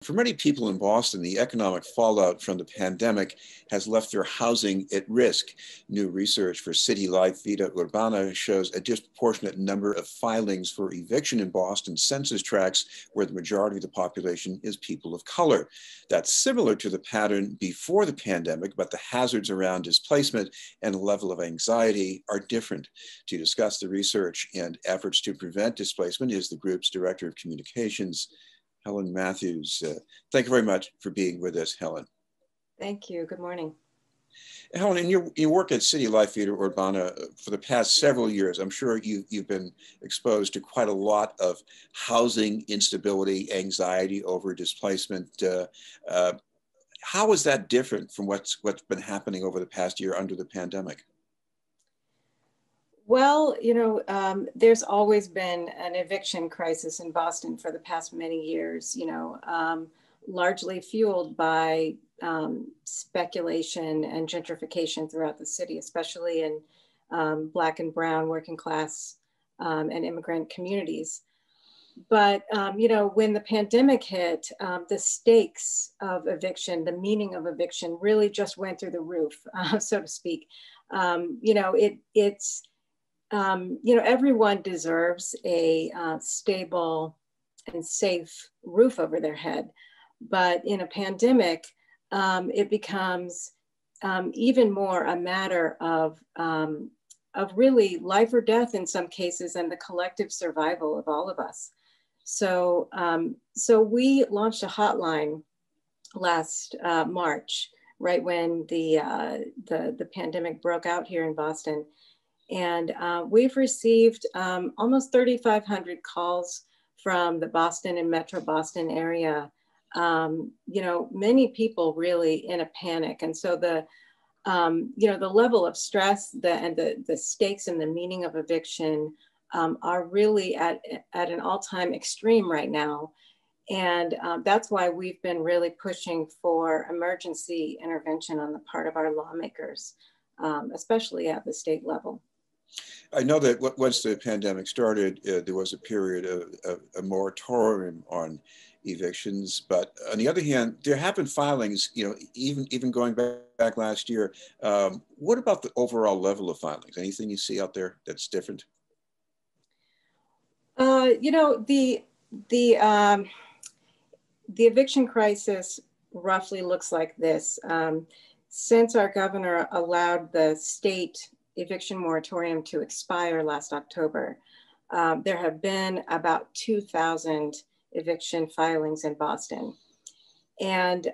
For many people in Boston, the economic fallout from the pandemic has left their housing at risk. New research for City Life Vida Urbana shows a disproportionate number of filings for eviction in Boston census tracts where the majority of the population is people of color. That's similar to the pattern before the pandemic, but the hazards around displacement and level of anxiety are different. To discuss the research and efforts to prevent displacement is the group's Director of Communications, Helen Matthews. Thank you very much for being with us, Helen. Thank you. Good morning. Helen, in your work at City Life Vida Urbana for the past several years, I'm sure you've been exposed to quite a lot of housing instability, anxiety over displacement. How is that different from what's been happening over the past year under the pandemic? Well, there's always been an eviction crisis in Boston for the past many years, largely fueled by speculation and gentrification throughout the city, especially in Black and brown working class and immigrant communities. But, when the pandemic hit, the stakes of eviction, the meaning of eviction really just went through the roof, so to speak. Everyone deserves a stable and safe roof over their head. But in a pandemic, it becomes even more a matter of really life or death in some cases and the collective survival of all of us. So we launched a hotline last March, right when the pandemic broke out here in Boston. And we've received almost 3,500 calls from the Boston and Metro Boston area. Many people really in a panic. And so the level of stress and the stakes and the meaning of eviction are really at an all-time extreme right now. And that's why we've been really pushing for emergency intervention on the part of our lawmakers, especially at the state level. I know that once the pandemic started, there was a period of a moratorium on evictions. But on the other hand, there have been filings, even going back last year. What about the overall level of filings? Anything you see out there that's different? The eviction crisis roughly looks like this. Since our governor allowed the state eviction moratorium to expire last October, there have been about 2,000 eviction filings in Boston. And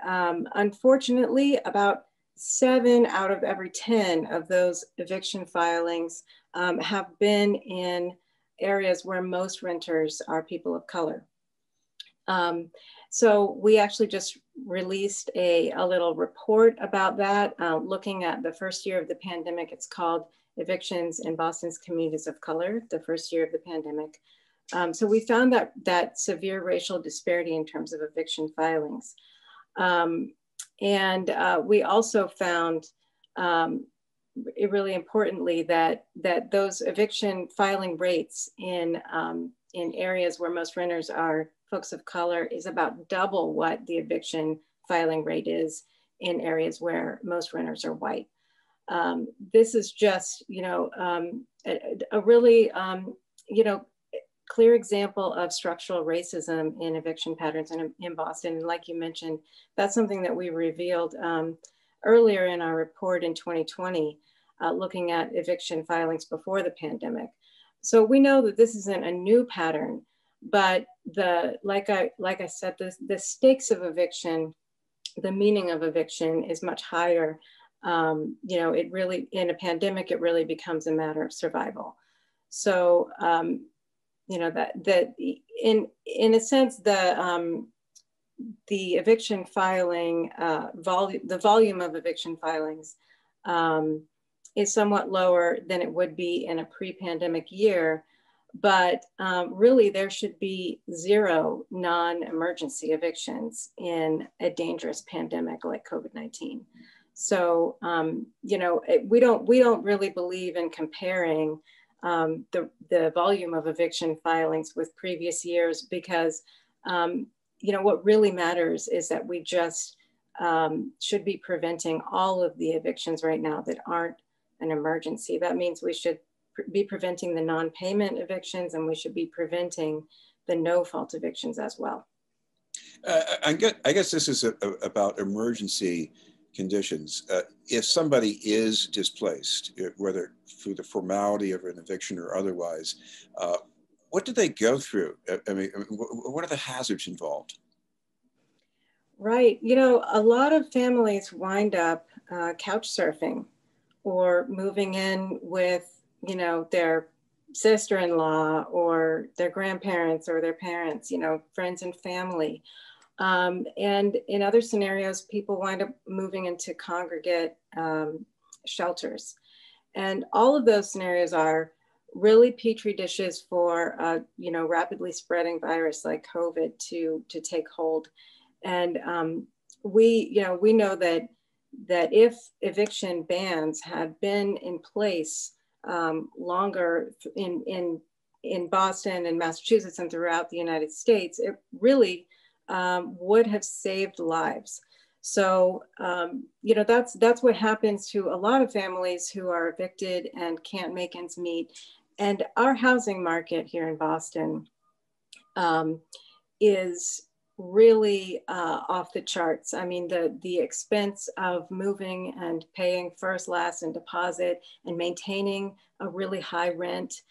unfortunately, about 7 out of every 10 of those eviction filings have been in areas where most renters are people of color. So we actually just released a little report about that, looking at the first year of the pandemic. It's called Evictions in Boston's Communities of Color, the first year of the pandemic. So we found that severe racial disparity in terms of eviction filings. We also found, really importantly, that those eviction filing rates in areas where most renters are folks of color is about double what the eviction filing rate is in areas where most renters are white. This is just, a really, clear example of structural racism in eviction patterns in Boston. And like you mentioned, that's something that we revealed earlier in our report in 2020, looking at eviction filings before the pandemic. So we know that this isn't a new pattern, but like I said, the stakes of eviction, the meaning of eviction is much higher. It really, in a pandemic, it really becomes a matter of survival. So, that in a sense, the eviction filing the volume of eviction filings is somewhat lower than it would be in a pre-pandemic year. But really, there should be 0 non-emergency evictions in a dangerous pandemic like COVID-19. So, we don't really believe in comparing the volume of eviction filings with previous years because what really matters is that we just should be preventing all of the evictions right now that aren't an emergency. That means we should be preventing the non-payment evictions, and we should be preventing the no-fault evictions as well. I guess this is about emergency conditions. If somebody is displaced, whether through the formality of an eviction or otherwise, what do they go through? I mean, what are the hazards involved? Right. A lot of families wind up couch surfing or moving in with, their sister-in-law or their grandparents or their parents, friends and family. And in other scenarios, people wind up moving into congregate shelters. And all of those scenarios are really petri dishes for, rapidly spreading virus like COVID to take hold. And we know that if eviction bans had been in place longer in Boston and Massachusetts and throughout the United States, it really would have saved lives. So, that's what happens to a lot of families who are evicted and can't make ends meet. And our housing market here in Boston is really off the charts. I mean, the expense of moving and paying first, last, and deposit and maintaining a really high rent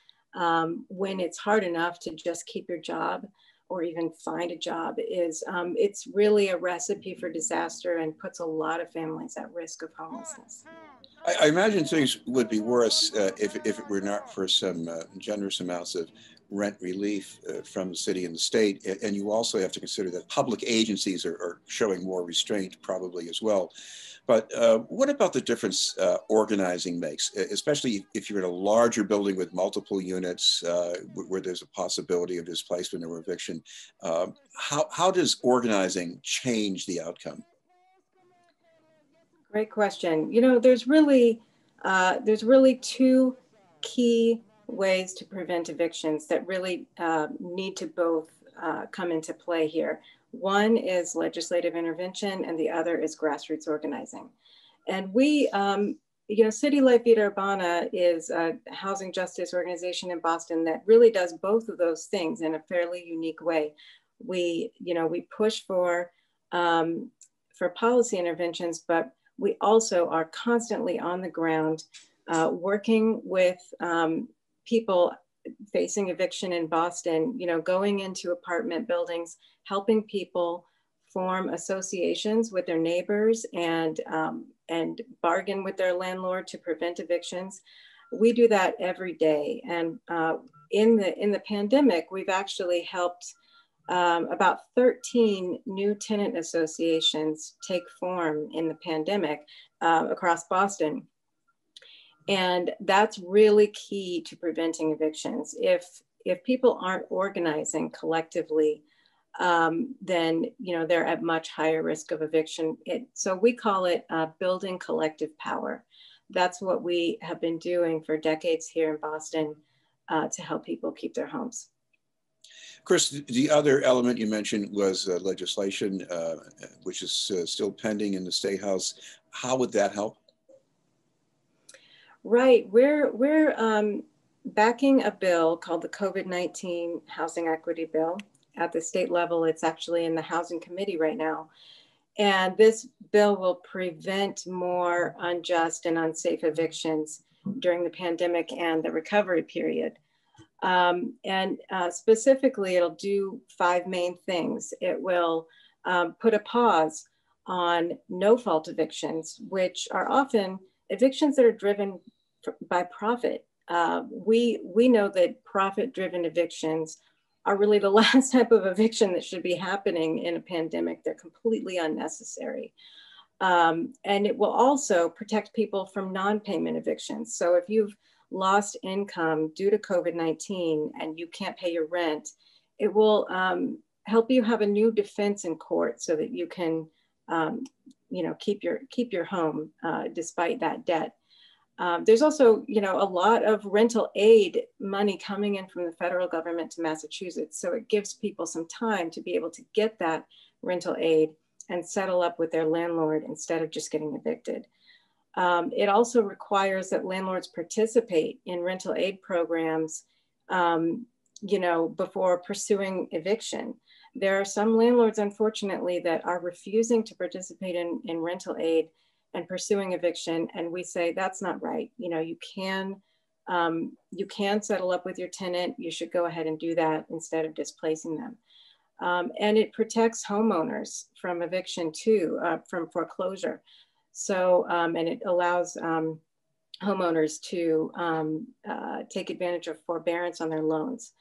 when it's hard enough to just keep your job or even find a job is, it's really a recipe for disaster and puts a lot of families at risk of homelessness. I imagine things would be worse if it were not for some generous amounts of rent relief from the city and the state. And you also have to consider that public agencies are showing more restraint probably as well. But what about the difference organizing makes, especially if you're in a larger building with multiple units where there's a possibility of displacement or eviction? How does organizing change the outcome? Great question. There's really two key ways to prevent evictions that really need to both come into play here. One is legislative intervention, and the other is grassroots organizing. And we, City Life Vida Urbana is a housing justice organization in Boston that really does both of those things in a fairly unique way. We push for policy interventions, but we also are constantly on the ground working with people facing eviction in Boston, going into apartment buildings, helping people form associations with their neighbors and bargain with their landlord to prevent evictions. We do that every day. And in the pandemic, we've actually helped about 13 new tenant associations take form in the pandemic across Boston. And that's really key to preventing evictions. If people aren't organizing collectively, then they're at much higher risk of eviction. So we call it building collective power. That's what we have been doing for decades here in Boston to help people keep their homes. Chris, the other element you mentioned was legislation, which is still pending in the State House. How would that help? Right, we're backing a bill called the COVID-19 Housing Equity Bill. At the state level, it's actually in the Housing Committee right now. And this bill will prevent more unjust and unsafe evictions during the pandemic and the recovery period. Specifically, it'll do 5 main things. It will put a pause on no-fault evictions, which are often evictions that are driven by profit. We know that profit-driven evictions are really the last type of eviction that should be happening in a pandemic. They're completely unnecessary. And it will also protect people from non-payment evictions. So if you've lost income due to COVID-19 and you can't pay your rent, it will help you have a new defense in court so that you can keep your home despite that debt. There's also, you know, a lot of rental aid money coming in from the federal government to Massachusetts. So it gives people some time to be able to get that rental aid and settle up with their landlord instead of just getting evicted. It also requires that landlords participate in rental aid programs, you know, before pursuing eviction. There are some landlords, unfortunately, that are refusing to participate in rental aid and pursuing eviction. And we say, that's not right. You know, you can settle up with your tenant. You should go ahead and do that instead of displacing them. And it protects homeowners from eviction too, from foreclosure. So, and it allows homeowners to take advantage of forbearance on their loans.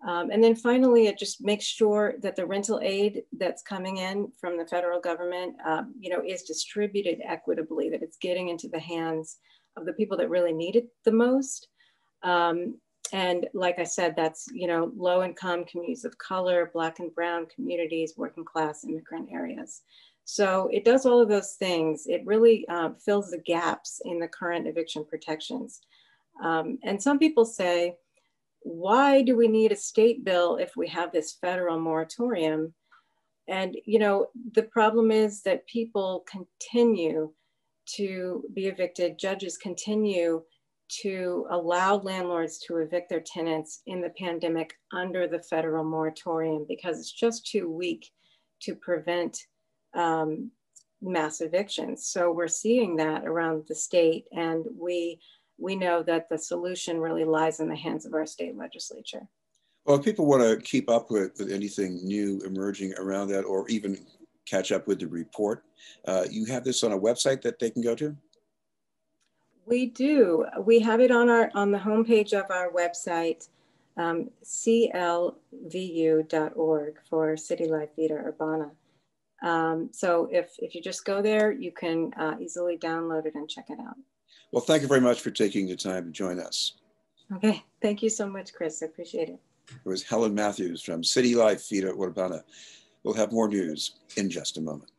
And then finally, it just makes sure that the rental aid that's coming in from the federal government, you know, is distributed equitably, that it's getting into the hands of the people that really need it the most. And like I said, that's, you know, low income communities of color, Black and brown communities, working class immigrant areas. So it does all of those things. It really fills the gaps in the current eviction protections. And some people say, why do we need a state bill if we have this federal moratorium? And, you know, the problem is that people continue to be evicted. Judges continue to allow landlords to evict their tenants in the pandemic under the federal moratorium because it's just too weak to prevent mass evictions. So we're seeing that around the state, and we know that the solution really lies in the hands of our state legislature. Well, if people want to keep up with anything new emerging around that, or even catch up with the report, you have this on a website that they can go to? We do. We have it on the homepage of our website, clvu.org for City Life Vida Urbana. So if you just go there, you can easily download it and check it out. Well, thank you very much for taking the time to join us. Okay, thank you so much, Chris. I appreciate it. It was Helen Matthews from City Life Vida Urbana. We'll have more news in just a moment.